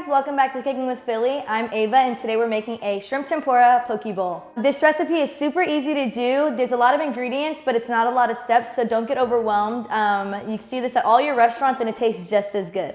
guys, welcome back to Cooking with Philly. I'm Ava and today we're making a shrimp tempura poke bowl. This recipe is super easy to do. There's a lot of ingredients, but it's not a lot of steps, so don't get overwhelmed. You can see this at all your restaurants and it tastes just as good.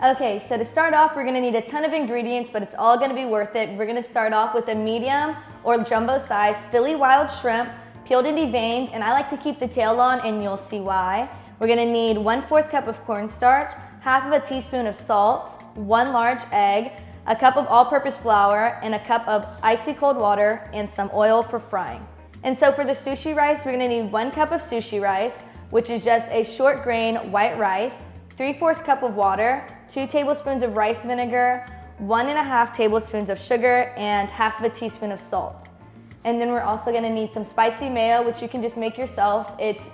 Okay, so to start off, we're gonna need a ton of ingredients, but it's all gonna be worth it. We're gonna start off with a medium or jumbo size Philly wild shrimp, peeled and deveined, and I like to keep the tail on and you'll see why. We're gonna need 1/4 cup of cornstarch, half of a teaspoon of salt, 1 large egg, a cup of all-purpose flour, and a cup of icy cold water and some oil for frying. And so for the sushi rice, we're gonna need 1 cup of sushi rice, which is just a short grain white rice, 3/4 cup of water, 2 tablespoons of rice vinegar, 1.5 tablespoons of sugar, and half of a teaspoon of salt. And then we're also gonna need some spicy mayo, which you can just make yourself. It's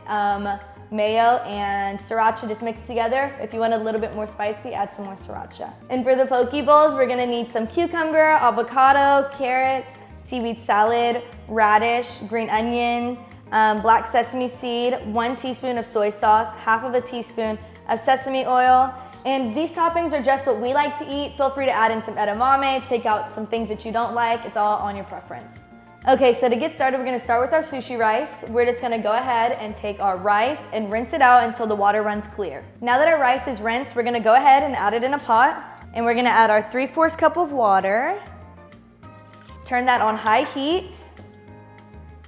mayo and sriracha just mixed together. If you want a little bit more spicy, add some more sriracha. And for the poke bowls, we're gonna need some cucumber, avocado, carrots, seaweed salad, radish, green onion, black sesame seed, 1 teaspoon of soy sauce, half of a teaspoon of sesame oil. And these toppings are just what we like to eat. Feel free to add in some edamame, take out some things that you don't like. It's all on your preference. Okay, so to get started, we're gonna start with our sushi rice. We're just gonna go ahead and take our rice and rinse it out until the water runs clear. Now that our rice is rinsed, we're gonna go ahead and add it in a pot. And we're gonna add our 3/4 cup of water. Turn that on high heat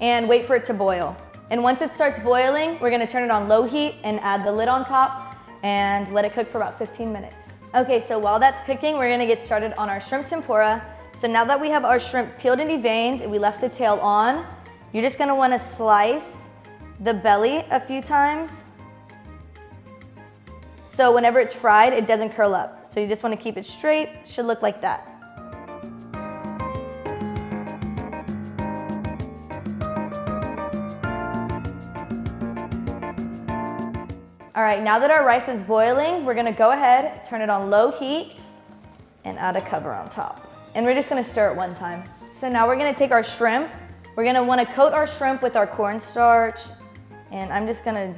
and wait for it to boil. And once it starts boiling, we're gonna turn it on low heat and add the lid on top and let it cook for about 15 minutes. Okay, so while that's cooking, we're gonna get started on our shrimp tempura. So now that we have our shrimp peeled and deveined, and we left the tail on, you're just gonna wanna slice the belly a few times. So whenever it's fried, it doesn't curl up. So you just wanna keep it straight, should look like that. All right, now that our rice is boiling, we're gonna go ahead, turn it on low heat, and add a cover on top. And we're just gonna stir it one time. So now we're gonna take our shrimp. We're gonna wanna coat our shrimp with our cornstarch. And I'm just gonna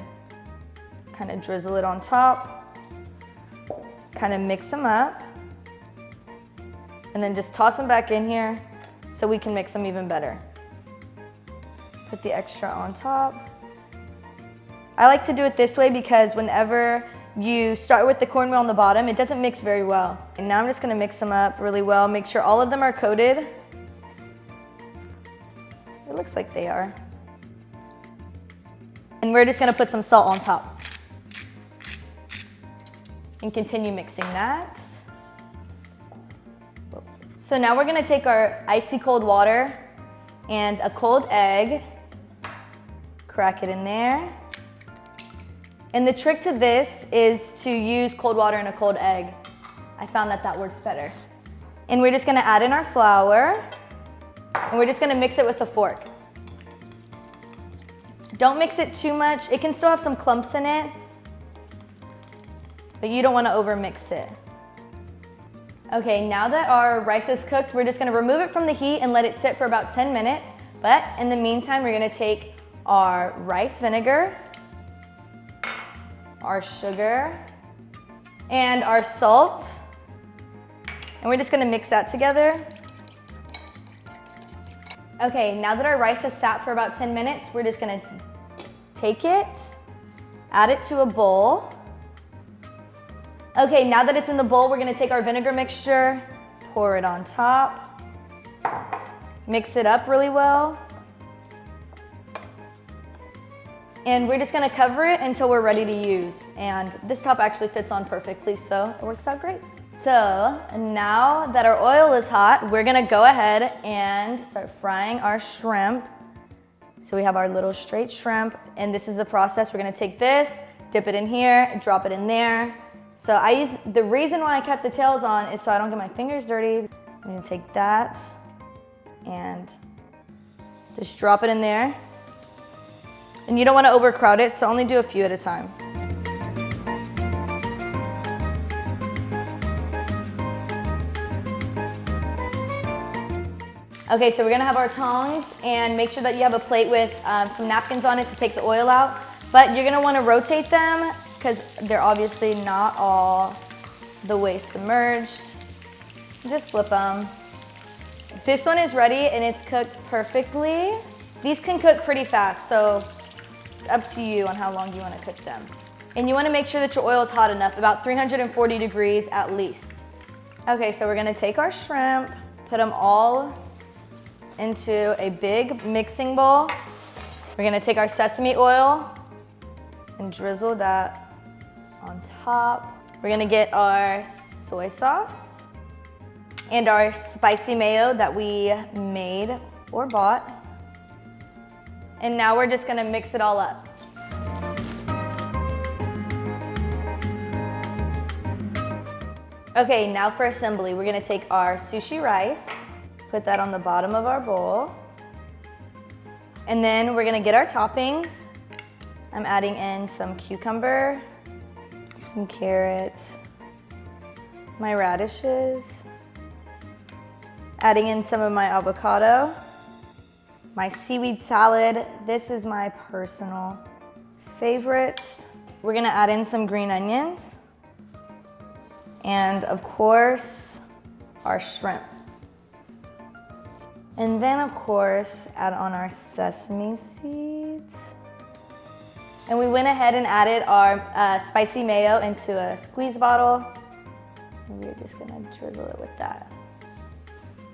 kind of drizzle it on top. Kind of mix them up. And then just toss them back in here so we can mix them even better. Put the extra on top. I like to do it this way because whenever you start with the cornmeal on the bottom, it doesn't mix very well. And now I'm just gonna mix them up really well. Make sure all of them are coated. It looks like they are. And we're just gonna put some salt on top. And continue mixing that. So now we're gonna take our icy cold water and a cold egg, crack it in there. And the trick to this is to use cold water and a cold egg. I found that that works better. And we're just gonna add in our flour, and we're just gonna mix it with a fork. Don't mix it too much. It can still have some clumps in it, but you don't wanna over-mix it. Okay, now that our rice is cooked, we're just gonna remove it from the heat and let it sit for about 10 minutes. But in the meantime, we're gonna take our rice vinegar, our sugar, and our salt. And we're just gonna mix that together. Okay, now that our rice has sat for about 10 minutes, we're just gonna take it, add it to a bowl. Okay, now that it's in the bowl, we're gonna take our vinegar mixture, pour it on top, mix it up really well. And we're just gonna cover it until we're ready to use. And this top actually fits on perfectly, so it works out great. So now that our oil is hot, we're gonna go ahead and start frying our shrimp. So we have our little straight shrimp, and this is the process. We're gonna take this, dip it in here, drop it in there. So the reason why I kept the tails on is so I don't get my fingers dirty. I'm gonna take that and just drop it in there. And you don't want to overcrowd it, so only do a few at a time. Okay, so we're gonna have our tongs, and make sure that you have a plate with some napkins on it to take the oil out. But you're gonna wanna rotate them because they're obviously not all the way submerged. Just flip them. This one is ready and it's cooked perfectly. These can cook pretty fast, so it's up to you on how long you want to cook them. And you want to make sure that your oil is hot enough, about 340 degrees at least. Okay, so we're gonna take our shrimp, put them all into a big mixing bowl. We're gonna take our sesame oil and drizzle that on top. We're gonna get our soy sauce and our spicy mayo that we made or bought. And now we're just gonna mix it all up. Okay, now for assembly, we're gonna take our sushi rice, put that on the bottom of our bowl. And then we're gonna get our toppings. I'm adding in some cucumber, some carrots, my radishes, adding in some of my avocado, my seaweed salad. This is my personal favorite. We're gonna add in some green onions. And of course, our shrimp. And then of course, add on our sesame seeds. And we went ahead and added our spicy mayo into a squeeze bottle. And we're just gonna drizzle it with that.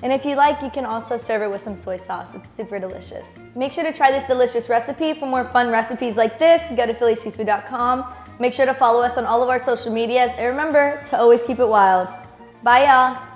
And if you like, you can also serve it with some soy sauce. It's super delicious. Make sure to try this delicious recipe. For more fun recipes like this, go to phillyseafood.com. Make sure to follow us on all of our social medias. And remember to always keep it wild. Bye, y'all.